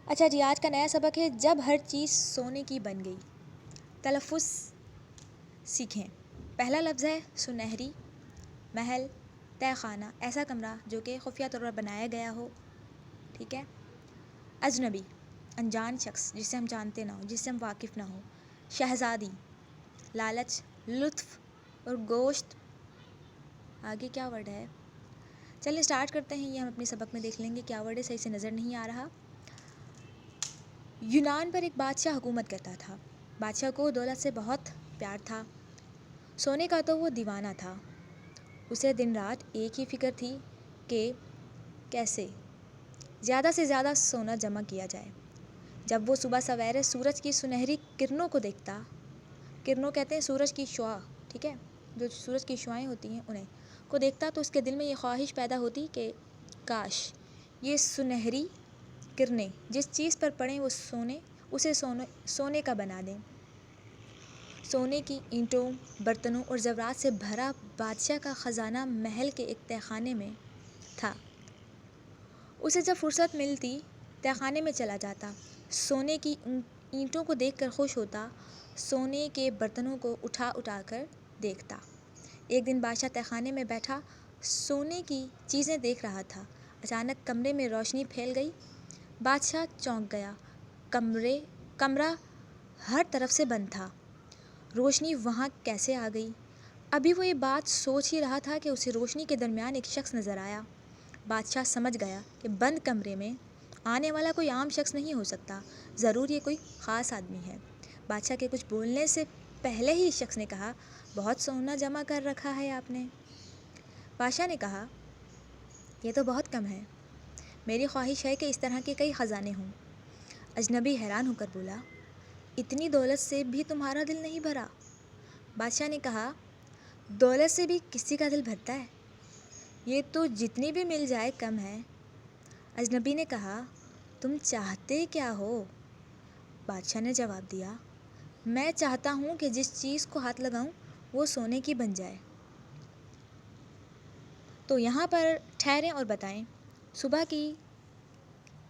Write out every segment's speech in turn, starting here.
اچھا جی، آج کا نیا سبق ہے جب ہر چیز سونے کی بن گئی۔ تلفظ سیکھیں۔ پہلا لفظ ہے سنہری، محل، تہہ خانہ، ایسا کمرہ جو کہ خفیہ طور پر بنایا گیا ہو، ٹھیک ہے۔ اجنبی، انجان شخص جسے ہم جانتے نہ ہو، جس سے ہم واقف نہ ہو۔ شہزادی، لالچ، لطف اور گوشت۔ آگے کیا ورڈ ہے؟ چلیے سٹارٹ کرتے ہیں، یہ ہم اپنے سبق میں دیکھ لیں گے کیا ورڈ ہے، صحیح سے نظر نہیں آ رہا۔ یونان پر ایک بادشاہ حکومت کرتا تھا۔ بادشاہ کو دولت سے بہت پیار تھا، سونے کا تو وہ دیوانہ تھا۔ اسے دن رات ایک ہی فکر تھی کہ کیسے زیادہ سے زیادہ سونا جمع کیا جائے۔ جب وہ صبح سویرے سورج کی سنہری کرنوں کو دیکھتا، کرنوں کہتے ہیں سورج کی شعاع، ٹھیک ہے، جو سورج کی شعائیں ہوتی ہیں انہیں کو دیکھتا تو اس کے دل میں یہ خواہش پیدا ہوتی کہ کاش یہ سنہری کرنیں جس چیز پر پڑیں وہ اسے سونے کا بنا دیں۔ سونے کی اینٹوں، برتنوں اور زیورات سے بھرا بادشاہ کا خزانہ محل کے ایک تہہ خانے میں تھا۔ اسے جب فرصت ملتی تہہ خانے میں چلا جاتا، سونے کی اینٹوں کو دیکھ کر خوش ہوتا، سونے کے برتنوں کو اٹھا اٹھا کر دیکھتا۔ ایک دن بادشاہ تہہ خانے میں بیٹھا سونے کی چیزیں دیکھ رہا تھا، اچانک کمرے میں روشنی پھیل گئی۔ بادشاہ چونک گیا، کمرہ ہر طرف سے بند تھا، روشنی وہاں کیسے آ گئی؟ ابھی وہ یہ بات سوچ ہی رہا تھا کہ اسے روشنی کے درمیان ایک شخص نظر آیا۔ بادشاہ سمجھ گیا کہ بند کمرے میں آنے والا کوئی عام شخص نہیں ہو سکتا، ضرور یہ کوئی خاص آدمی ہے۔ بادشاہ کے کچھ بولنے سے پہلے ہی اس شخص نے کہا، بہت سونا جمع کر رکھا ہے آپ نے۔ بادشاہ نے کہا، یہ تو بہت کم ہے، میری خواہش ہے کہ اس طرح کے کئی خزانے ہوں۔ اجنبی حیران ہو کر بولا، اتنی دولت سے بھی تمہارا دل نہیں بھرا؟ بادشاہ نے کہا، دولت سے بھی کسی کا دل بھرتا ہے، یہ تو جتنی بھی مل جائے کم ہے۔ اجنبی نے کہا، تم چاہتے کیا ہو؟ بادشاہ نے جواب دیا، میں چاہتا ہوں کہ جس چیز کو ہاتھ لگاؤں وہ سونے کی بن جائے۔ تو یہاں پر ٹھہریں اور بتائیں، صبح کی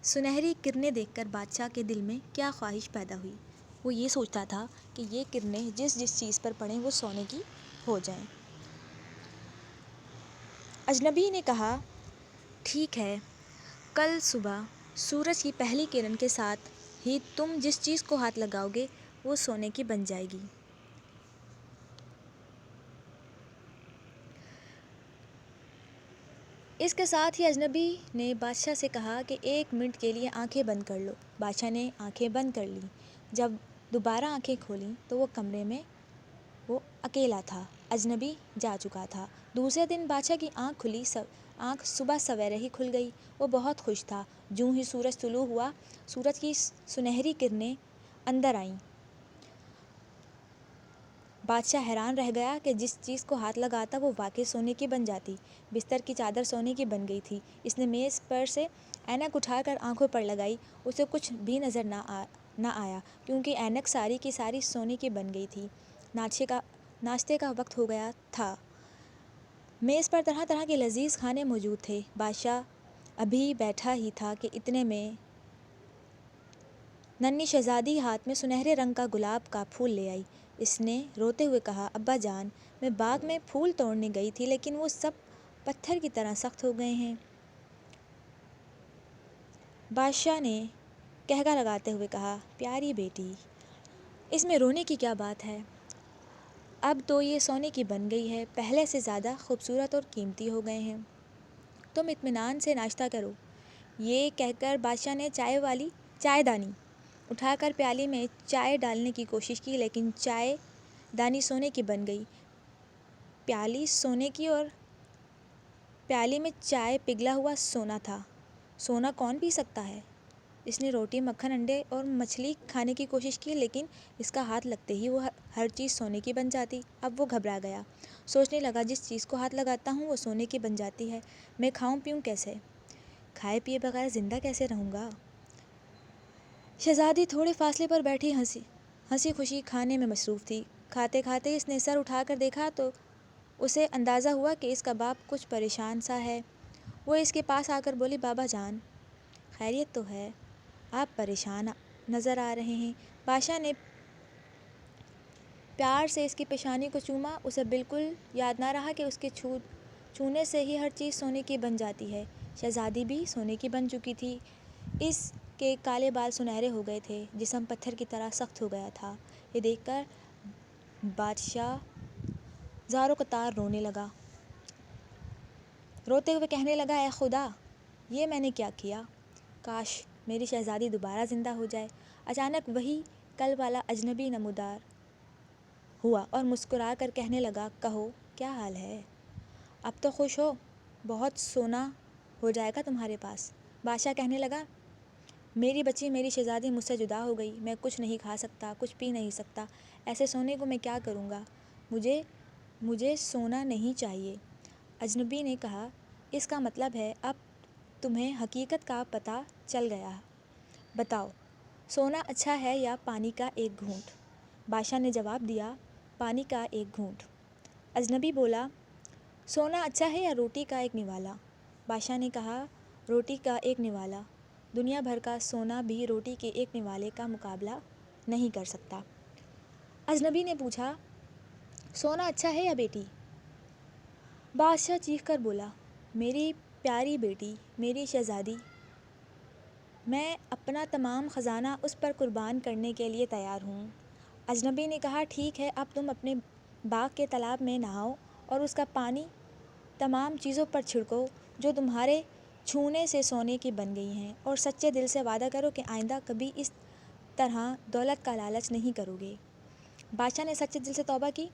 سنہری کرنیں دیکھ کر بادشاہ کے دل میں کیا خواہش پیدا ہوئی؟ وہ یہ سوچتا تھا کہ یہ کرنیں جس چیز پر پڑیں وہ سونے کی ہو جائیں۔ اجنبی نے کہا، ٹھیک ہے، کل صبح سورج کی پہلی کرن کے ساتھ ہی تم جس چیز کو ہاتھ لگاؤ گے وہ سونے کی بن جائے گی۔ اس کے ساتھ ہی اجنبی نے بادشاہ سے کہا کہ 1 منٹ کے لیے آنکھیں بند کر لو۔ بادشاہ نے آنکھیں بند کر لیں۔ جب دوبارہ آنکھیں کھولیں تو وہ کمرے میں وہ اکیلا تھا، اجنبی جا چکا تھا۔ دوسرے دن بادشاہ کی آنکھ کھلی، آنکھ صبح سویرے ہی کھل گئی۔ وہ بہت خوش تھا۔ جوں ہی سورج طلوع ہوا، سورج کی سنہری کرنیں اندر آئیں۔ بادشاہ حیران رہ گیا کہ جس چیز کو ہاتھ لگاتا وہ واقعی سونے کی بن جاتی۔ بستر کی چادر سونے کی بن گئی تھی۔ اس نے میز پر سے اینک اٹھا کر آنکھوں پر لگائی، اسے کچھ بھی نظر نہ آیا کیونکہ اینک ساری کی ساری سونے کی بن گئی تھی۔ ناشتے کا وقت ہو گیا تھا۔ میز پر طرح طرح کے لذیذ کھانے موجود تھے۔ بادشاہ ابھی بیٹھا ہی تھا کہ اتنے میں ننھی شہزادی ہاتھ میں سنہرے رنگ کا گلاب کا پھول لے آئی۔ اس نے روتے ہوئے کہا، ابا جان، میں باغ میں پھول توڑنے گئی تھی لیکن وہ سب پتھر کی طرح سخت ہو گئے ہیں۔ بادشاہ نے قہقہ لگاتے ہوئے کہا، پیاری بیٹی، اس میں رونے کی کیا بات ہے؟ اب تو یہ سونے کی بن گئی ہے، پہلے سے زیادہ خوبصورت اور قیمتی ہو گئے ہیں۔ تم اطمینان سے ناشتہ کرو۔ یہ کہہ کر بادشاہ نے چائے دانی اٹھا کر پیالی میں چائے ڈالنے کی کوشش کی لیکن چائے دانی سونے کی بن گئی۔ پیالی سونے کی اور پیالی میں چائے پگھلا ہوا سونا تھا۔ سونا کون پی سکتا ہے؟ اس نے روٹی، مکھن، انڈے اور مچھلی کھانے کی کوشش کی لیکن اس کا ہاتھ لگتے ہی وہ ہر چیز سونے کی بن جاتی۔ اب وہ گھبرا گیا، سوچنے لگا، جس چیز کو ہاتھ لگاتا ہوں وہ سونے کی بن جاتی ہے، میں کھاؤں پیوں کیسے؟ کھائے پیے بغیر زندہ کیسے رہوں گا؟ شہزادی تھوڑے فاصلے پر بیٹھی ہنسی خوشی کھانے میں مصروف تھی۔ کھاتے کھاتے اس نے سر اٹھا کر دیکھا تو اسے اندازہ ہوا کہ اس کا باپ کچھ پریشان سا ہے۔ وہ اس کے پاس آ کر بولی، بابا جان، خیریت تو ہے؟ آپ پریشان نظر آ رہے ہیں۔ بادشاہ نے پیار سے اس کی پیشانی کو چوما۔ اسے بالکل یاد نہ رہا کہ اس کے چھونے سے ہی ہر چیز سونے کی بن جاتی ہے۔ شہزادی بھی سونے کی بن چکی تھی۔ اس کے کالے بال سنہرے ہو گئے تھے، جسم پتھر کی طرح سخت ہو گیا تھا۔ یہ دیکھ کر بادشاہ زاروں قطار رونے لگا۔ روتے ہوئے کہنے لگا، اے خدا، یہ میں نے کیا کیا؟ کاش میری شہزادی دوبارہ زندہ ہو جائے۔ اچانک وہی کل والا اجنبی نمودار ہوا اور مسکرا کر کہنے لگا، کہو کیا حال ہے؟ اب تو خوش ہو، بہت سونا ہو جائے گا تمہارے پاس۔ بادشاہ کہنے لگا، میری بچی، میری شہزادی مجھ سے جدا ہو گئی۔ میں کچھ نہیں کھا سکتا، کچھ پی نہیں سکتا۔ ایسے سونے کو میں کیا کروں گا؟ مجھے سونا نہیں چاہیے۔ اجنبی نے کہا، اس کا مطلب ہے اب تمہیں حقیقت کا پتہ چل گیا۔ بتاؤ، سونا اچھا ہے یا پانی کا ایک گھونٹ؟ بادشاہ نے جواب دیا، پانی کا ایک گھونٹ۔ اجنبی بولا، سونا اچھا ہے یا روٹی کا ایک نوالا؟ بادشاہ نے کہا، روٹی کا ایک نوالا۔ دنیا بھر کا سونا بھی روٹی کے ایک نوالے کا مقابلہ نہیں کر سکتا۔ اجنبی نے پوچھا، سونا اچھا ہے یا بیٹی؟ بادشاہ چیخ کر بولا، میری پیاری بیٹی، میری شہزادی، میں اپنا تمام خزانہ اس پر قربان کرنے کے لیے تیار ہوں۔ اجنبی نے کہا، ٹھیک ہے، اب تم اپنے باغ کے تالاب میں نہاؤ اور اس کا پانی تمام چیزوں پر چھڑکو جو تمہارے چھونے سے سونے کی بن گئی ہیں، اور سچے دل سے وعدہ کرو کہ آئندہ کبھی اس طرح دولت کا لالچ نہیں کرو گے۔ بادشاہ نے سچے دل سے توبہ کی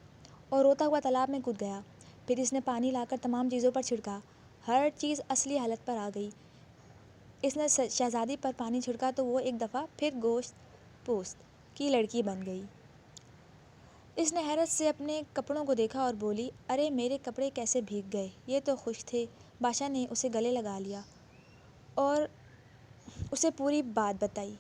اور روتا ہوا تالاب میں کود گیا۔ پھر اس نے پانی لا کر تمام چیزوں پر چھڑکا۔ ہر چیز اصلی حالت پر آ گئی۔ اس نے شہزادی پر پانی چھڑکا تو وہ ایک دفعہ پھر گوشت پوست کی لڑکی بن گئی۔ اس نے حیرت سے اپنے کپڑوں کو دیکھا اور بولی، ارے میرے کپڑے کیسے بھیگ گئے، یہ تو خشک تھے۔ بادشاہ نے اسے گلے لگا لیا اور اسے پوری بات بتائی۔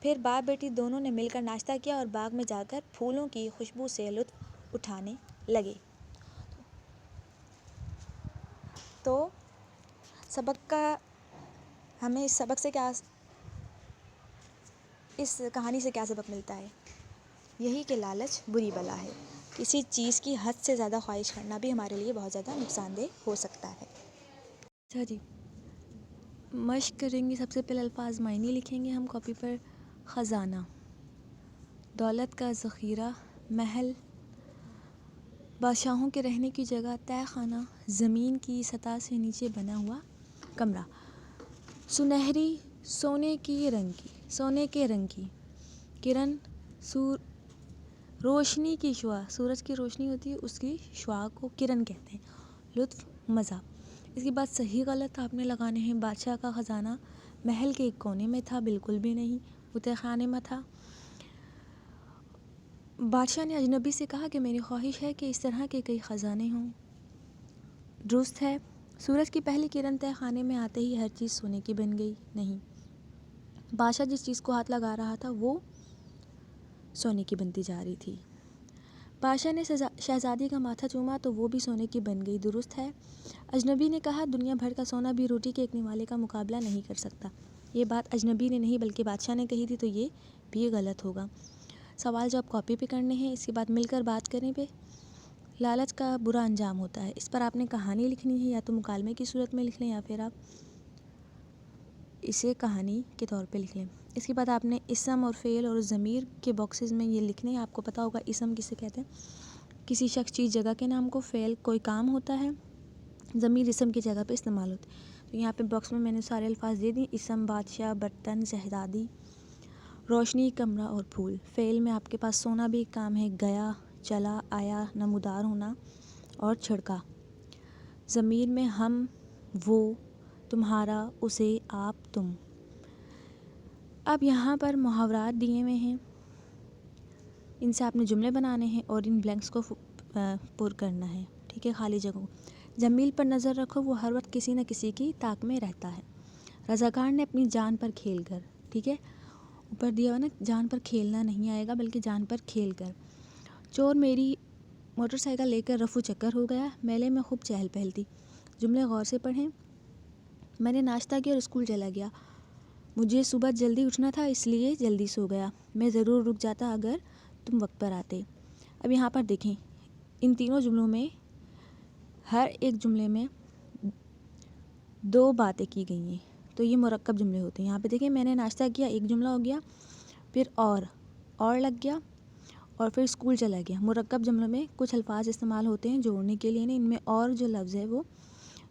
پھر باپ بیٹی دونوں نے مل کر ناشتہ کیا اور باغ میں جا کر پھولوں کی خوشبو سے لطف اٹھانے لگے۔ تو ہمیں اس کہانی سے کیا سبق ملتا ہے؟ یہی کہ لالچ بری بلا ہے۔ کسی چیز کی حد سے زیادہ خواہش کرنا بھی ہمارے لیے بہت زیادہ نقصان دہ ہو سکتا ہے۔ اچھا جی، مشق کریں گے۔ سب سے پہلے الفاظ معنی لکھیں گے ہم کاپی پر۔ خزانہ، دولت کا ذخیرہ، محل، بادشاہوں کے رہنے کی جگہ، تہہ خانہ، زمین کی سطح سے نیچے بنا ہوا کمرہ۔ سنہری، سونے کے رنگ کی کرن، روشنی کی شعاع، سورج کی روشنی ہوتی ہے اس کی شعاع کو کرن کہتے ہیں۔ لطف، مزہ۔ اس کے بعد صحیح غلط آپ نے لگانے ہیں۔ بادشاہ کا خزانہ محل کے ایک کونے میں تھا، بالکل بھی نہیں، وہ تہہ خانے میں تھا۔ بادشاہ نے اجنبی سے کہا کہ میری خواہش ہے کہ اس طرح کے کئی خزانے ہوں۔ درست ہے۔ سورج کی پہلی کرن تہہ خانے میں آتے ہی ہر چیز سونے کی بن گئی؟ نہیں، بادشاہ جس چیز کو ہاتھ لگا رہا تھا وہ سونے کی بنتی جا رہی تھی۔ بادشاہ نے شہزادی کا ماتھا چوما تو وہ بھی سونے کی بن گئی۔ درست ہے۔ اجنبی نے کہا، دنیا بھر کا سونا بھی روٹی کے ایک نوالے کا مقابلہ نہیں کر سکتا۔ یہ بات اجنبی نے نہیں بلکہ بادشاہ نے کہی تھی، تو یہ بھی غلط ہوگا۔ سوال جو آپ کاپی پہ کرنے ہیں، اس کے بعد مل کر بات کریں پہ لالچ کا برا انجام ہوتا ہے، اس پر آپ نے کہانی لکھنی ہے، یا تو مکالمے کی صورت میں لکھ لیں یا پھر آپ اسے کہانی کے طور پہ لکھ لیں۔ اس کے بعد آپ نے اسم اور فعل اور ضمیر کے باکسز میں یہ لکھنے ہیں۔ آپ کو پتہ ہوگا اسم کسے کہتے ہیں؟ کسی شخص، چیز، جگہ کے نام کو۔ فعل کوئی کام ہوتا ہے۔ ضمیر اسم کی جگہ پہ استعمال ہوتی ہے۔ تو یہاں پہ باکس میں نے سارے الفاظ دے دیے۔ اسم بادشاہ، برتن، شہزادی، روشنی، کمرہ اور پھول۔ فعل میں آپ کے پاس سونا بھی ایک کام ہے، گیا، چلا، آیا، نمودار ہونا اور چھڑکا۔ ضمیر میں ہم، وہ، تمہارا، اسے، آپ، تم۔ اب یہاں پر محاورات دیے ہوئے ہیں، ان سے آپ نے جملے بنانے ہیں اور ان بلینکس کو پر کرنا ہے، ٹھیک ہے، خالی جگہوں۔ جمیل پر نظر رکھو، وہ ہر وقت کسی نہ کسی کی طاق میں رہتا ہے۔ رضاکار نے اپنی جان پر کھیل کر، ٹھیک ہے، اوپر دیا ہوا نا، جان پر کھیلنا نہیں آئے گا بلکہ جان پر کھیل کر۔ چور میری موٹر سائیکل لے کر رفو چکر ہو گیا، میلے میں خوب چہل پہل تھی۔ جملے غور سے پڑھیں۔ میں نے ناشتہ کیا اور اسکول چلا گیا۔ مجھے صبح جلدی اٹھنا تھا اس لیے جلدی سو گیا. میں ضرور رک جاتا اگر تم وقت پر آتے. اب یہاں پر دیکھیں ان تینوں جملوں میں ہر ایک جملے میں 2 باتیں کی گئی ہیں تو یہ مرکب جملے ہوتے ہیں. یہاں پہ دیکھیں میں نے ناشتہ کیا ایک جملہ ہو گیا, پھر اور لگ گیا اور پھر اسکول چلا گیا. مرکب جملوں میں کچھ الفاظ استعمال ہوتے ہیں جوڑنے کے لیے, ان میں اور جو لفظ ہے وہ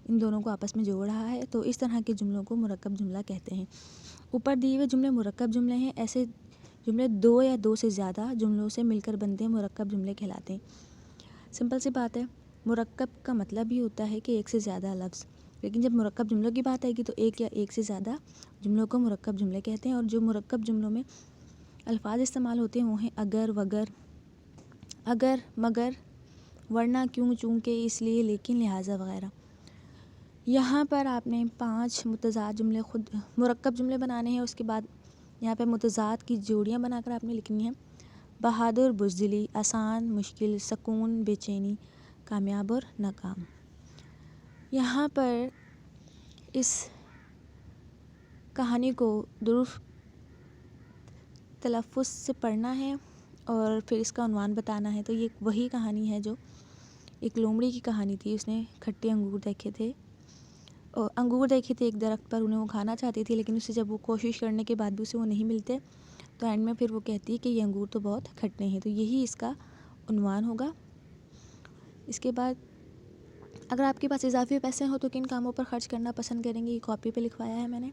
ان دونوں کو آپس میں جوڑ رہا ہے, تو اس طرح کے جملوں کو مرکب جملہ کہتے ہیں. اوپر دیے ہوئے جملے مرکب جملے ہیں. ایسے جملے 2 یا 2 سے زیادہ جملوں سے مل کر بنتے ہیں مرکب جملے کہلاتے ہیں. سمپل سی بات ہے, مرکب کا مطلب ہی ہوتا ہے کہ ایک سے زیادہ لفظ, لیکن جب مرکب جملوں کی بات آئے گی تو ایک یا ایک سے زیادہ جملوں کو مرکب جملے کہتے ہیں. اور جو مرکب جملوں میں الفاظ استعمال ہوتے ہیں وہ ہیں اگر, وگر, اگر, مگر, ورنہ, کیوں, چونکہ, اس لیے, لیکن, لہٰذا وغیرہ. یہاں پر آپ نے 5 متضاد جملے خود مرکب جملے بنانے ہیں. اس کے بعد یہاں پہ متضاد کی جوڑیاں بنا کر آپ نے لکھنی ہیں. بہادر, بزدلی, آسان, مشکل, سکون, بے چینی, کامیاب اور ناکام. یہاں پر اس کہانی کو درست تلفظ سے پڑھنا ہے اور پھر اس کا عنوان بتانا ہے. تو یہ وہی کہانی ہے جو ایک لومڑی کی کہانی تھی. اس نے کھٹے انگور دیکھے تھے ایک درخت پر, انہیں وہ کھانا چاہتی تھی, لیکن اسے جب وہ کوشش کرنے کے بعد بھی اسے وہ نہیں ملتے تو اینڈ میں پھر وہ کہتی ہے کہ یہ انگور تو بہت کھٹے ہیں. تو یہی اس کا عنوان ہوگا. اس کے بعد اگر آپ کے پاس اضافی پیسے ہوں تو کن کاموں پر خرچ کرنا پسند کریں گے, یہ کاپی پہ لکھوایا ہے میں نے.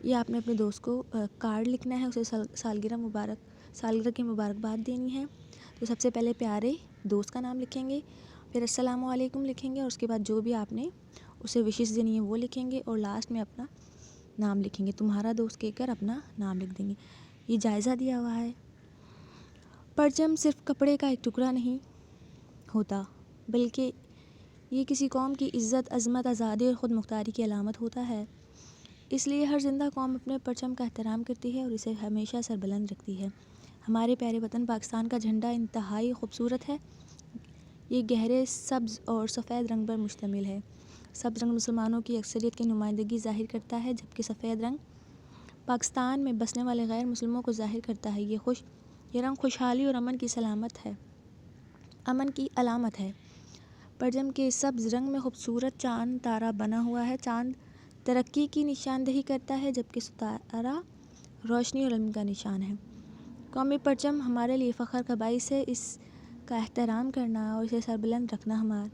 یہ آپ نے اپنے دوست کو کارڈ لکھنا ہے, اسے سالگرہ کی مبارکباد دینی ہے. تو سب سے پہلے پیارے دوست کا نام لکھیں گے, پھر السلام علیکم لکھیں گے, اور اس کے بعد جو بھی آپ نے اسے وشز دینی ہے وہ لکھیں گے, اور لاسٹ میں اپنا نام لکھیں گے. تمہارا دوست کہہ کر اپنا نام لکھ دیں گے. یہ جائزہ دیا ہوا ہے. پرچم صرف کپڑے کا ایک ٹکڑا نہیں ہوتا, بلکہ یہ کسی قوم کی عزت, عظمت, آزادی اور خود مختاری کی علامت ہوتا ہے. اس لیے ہر زندہ قوم اپنے پرچم کا احترام کرتی ہے اور اسے ہمیشہ سربلند رکھتی ہے. ہمارے پیارے وطن پاکستان کا جھنڈا انتہائی خوبصورت ہے. یہ گہرے سبز اور سفید رنگ پر مشتمل ہے. سبز رنگ مسلمانوں کی اکثریت کی نمائندگی ظاہر کرتا ہے, جبکہ سفید رنگ پاکستان میں بسنے والے غیر مسلموں کو ظاہر کرتا ہے. یہ رنگ خوشحالی اور امن کی علامت ہے. پرچم کے سبز رنگ میں خوبصورت چاند تارہ بنا ہوا ہے. چاند ترقی کی نشاندہی کرتا ہے, جبکہ ستارہ روشنی اور علم کا نشان ہے. قومی پرچم ہمارے لیے فخر کا باعث ہے. اس کا احترام کرنا اور اسے سربلند رکھنا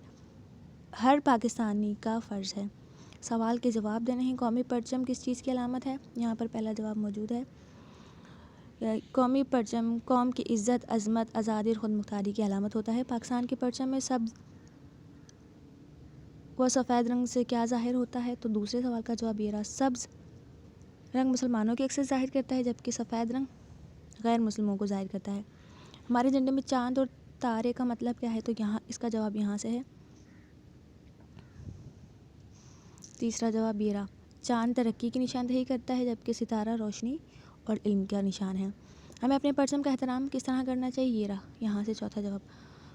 ہر پاکستانی کا فرض ہے. سوال کے جواب دینے ہیں. قومی پرچم کس چیز کی علامت ہے؟ یہاں پر پہلا جواب موجود ہے. قومی پرچم قوم کی عزت, عظمت, آزادی اور خود مختاری کی علامت ہوتا ہے. پاکستان کے پرچم میں سبز و سفید رنگ سے کیا ظاہر ہوتا ہے؟ تو دوسرے سوال کا جواب یہ رہا. سبز رنگ مسلمانوں کی اکثر ظاہر کرتا ہے, جبکہ سفید رنگ غیر مسلموں کو ظاہر کرتا ہے. ہمارے جھنڈے میں چاند اور تارے کا مطلب کیا ہے؟ تو یہاں اس کا جواب یہاں سے ہے. تیسرا جواب یہ رہا. چاند ترقی کی نشاندہی کرتا ہے, جبکہ ستارہ روشنی اور علم کا نشان ہے. ہمیں اپنے پرچم کا احترام کس طرح کرنا چاہیے؟ یہ رہا یہاں سے چوتھا جواب.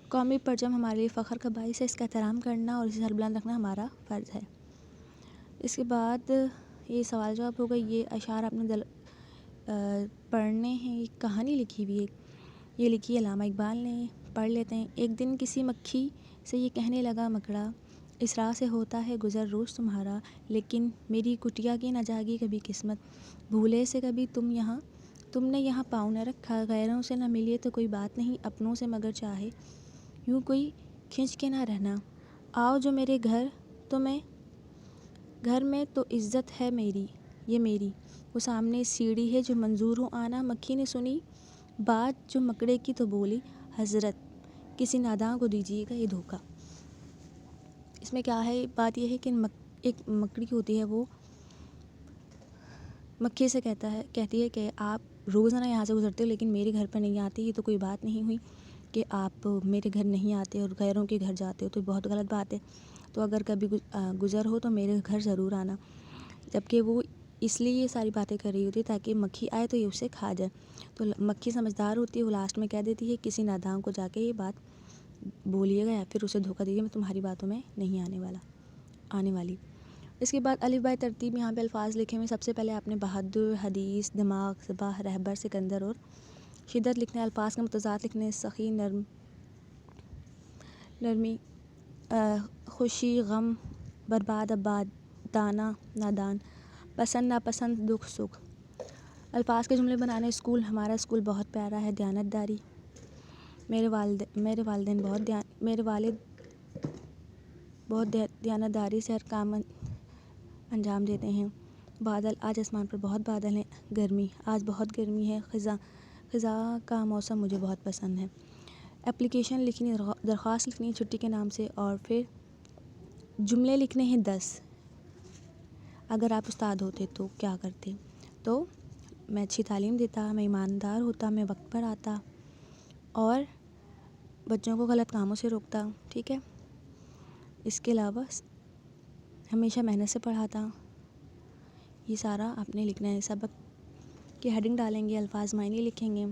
قومی پرچم ہمارے لیے فخر کا باعث ہے. اس کا احترام کرنا اور اسے سربلند رکھنا ہمارا فرض ہے. اس کے بعد یہ سوال جواب ہوگا. یہ اشعار آپ نے پڑھنے ہیں. ایک کہانی لکھی ہوئی ہے, یہ لکھی ہے علامہ اقبال نے. پڑھ لیتے ہیں. ایک دن کسی مکھی سے یہ کہنے لگا مکڑا, اس راہ سے ہوتا ہے گزر روز تمہارا, لیکن میری کٹیا کی نہ جاگی کبھی قسمت, بھولے سے کبھی تم نے یہاں پاؤں نہ رکھا, غیروں سے نہ ملیے تو کوئی بات نہیں, اپنوں سے مگر چاہے یوں کوئی کھنچ کے نہ رہنا, آؤ جو میرے گھر میں تو عزت ہے میری, یہ میری, وہ سامنے سیڑھی ہے جو منظور ہو آنا. مکھی نے سنی بات جو مکڑے کی تو بولی, حضرت کسی ناداں کو دیجیے گا یہ دھوکہ. اس میں کیا ہے؟ بات یہ ہے کہ ایک مکڑی ہوتی ہے, وہ مکھی سے کہتی ہے کہ آپ روزانہ یہاں سے گزرتے ہو لیکن میرے گھر پر نہیں آتی. یہ تو کوئی بات نہیں ہوئی کہ آپ میرے گھر نہیں آتے اور غیروں کے گھر جاتے ہو, تو بہت غلط بات ہے. تو اگر کبھی گزر ہو تو میرے گھر ضرور آنا. جبکہ وہ اس لیے یہ ساری باتیں کر رہی ہوتی ہے تاکہ مکھی آئے تو یہ اسے کھا جائے. تو مکھی سمجھدار ہوتی ہے, وہ لاسٹ میں کہہ دیتی ہے کسی ناداں کو جا کے یہ بات بولیے گا یا پھر اسے دھوکہ دیجیے, میں تمہاری باتوں میں نہیں آنے والی. اس کے بعد الف بائے ترتیب یہاں پہ الفاظ لکھے ہوئے. سب سے پہلے آپ نے بہادر، حدیث، دماغ، صباح، رہبر، سکندر اور شدت لکھنا ہے. الفاظ کے متضاد لکھنے ہیں. سخی، نرمی، خوشی، غم، برباد، آباد، دانا، نادان، پسند، ناپسند، دکھ، سکھ. الفاظ کے جملے بنانے. اسکول، ہمارا اسکول بہت پیارا ہے. دیانتداری، میرے والد بہت دیانتداری سے ہر کام انجام دیتے ہیں. بادل، آج آسمان پر بہت بادل ہیں. گرمی، آج بہت گرمی ہے. خزاں کا موسم مجھے بہت پسند ہے. اپلیکیشن لکھنی، درخواست لکھنی ہے چھٹی کے نام سے. اور پھر جملے لکھنے ہیں 10. اگر آپ استاد ہوتے تو کیا کرتے؟ تو میں اچھی تعلیم دیتا، میں ایماندار ہوتا، میں وقت پر آتا اور بچوں کو غلط کاموں سے روکتا. ٹھیک ہے. اس کے علاوہ ہمیشہ محنت سے پڑھاتا. یہ سارا آپ نے لکھنا ہے. سبق کی ہیڈنگ ڈالیں گے. الفاظ معنی لکھیں گے.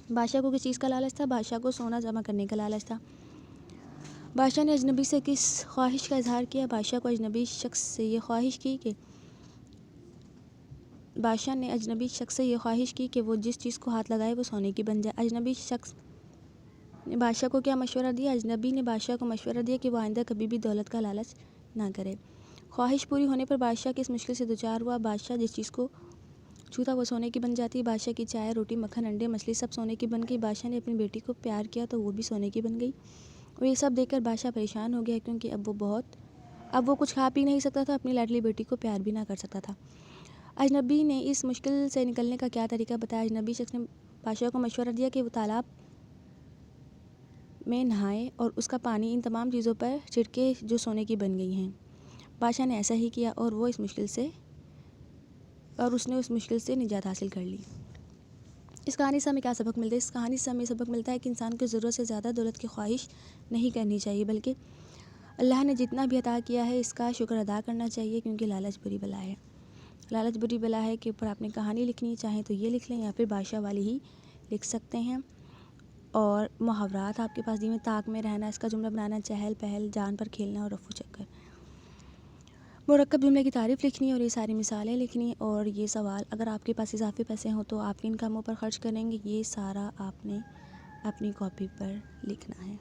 بادشاہ کو کس چیز کا لالچ تھا؟ بادشاہ کو سونا جمع کرنے کا لالچ تھا. بادشاہ نے اجنبی سے کس خواہش کا اظہار کیا؟ بادشاہ کو اجنبی شخص سے یہ خواہش کی کہ وہ جس چیز کو ہاتھ لگائے وہ سونے کی بن جائے. اجنبی شخص نے بادشاہ کو کیا مشورہ دیا؟ اجنبی نے بادشاہ کو مشورہ دیا کہ وہ آئندہ کبھی بھی دولت کا لالچ نہ کرے. خواہش پوری ہونے پر بادشاہ کس مشکل سے دوچار ہوا؟ بادشاہ جس چیز کو چھوتا وہ سونے کی بن جاتی. بادشاہ کی چائے، روٹی، مکھن، انڈے، مچھلی سب سونے کی بن گئی. بادشاہ نے اپنی بیٹی کو پیار کیا تو وہ بھی سونے کی بن گئی. اور یہ سب دیکھ کر بادشاہ پریشان ہو گیا کیونکہ اب وہ کچھ کھا پی نہیں سکتا تھا. اپنی لاڈلی بیٹی کو پیار بھی نہ کر سکتا تھا. اجنبی نے اس مشکل سے نکلنے کا کیا طریقہ بتایا؟ اجنبی شخص نے بادشاہ کو مشورہ دیا کہ وہ تالاب میں نہائے اور اس کا پانی ان تمام چیزوں پر چھڑکے جو سونے کی بن گئی ہیں. بادشاہ نے ایسا ہی کیا اور اس نے اس مشکل سے نجات حاصل کر لی. اس کہانی سے ہمیں کیا سبق ملتا ہے؟ اس کہانی سے ہمیں سبق ملتا ہے کہ انسان کو ضرورت سے زیادہ دولت کی خواہش نہیں کرنی چاہیے، بلکہ اللہ نے جتنا بھی عطا کیا ہے اس کا شکر ادا کرنا چاہیے، کیونکہ لالچ بری بلا ہے. لالچ بری بلا ہے کے اوپر آپ نے کہانی لکھنی چاہیں تو یہ لکھ لیں یا پھر بادشاہ والی ہی لکھ سکتے ہیں. اور محاورات آپ کے پاس دی میں طاق میں رہنا، اس کا جملہ بنانا، چہل پہل، جان پر کھیلنا اور رفو چکر. مرکب جملے کی تعریف لکھنی اور یہ ساری مثالیں لکھنی. اور یہ سوال اگر آپ کے پاس اضافی پیسے ہوں تو آپ کن کاموں پر خرچ کریں گے، یہ سارا آپ نے اپنی کاپی پر لکھنا ہے.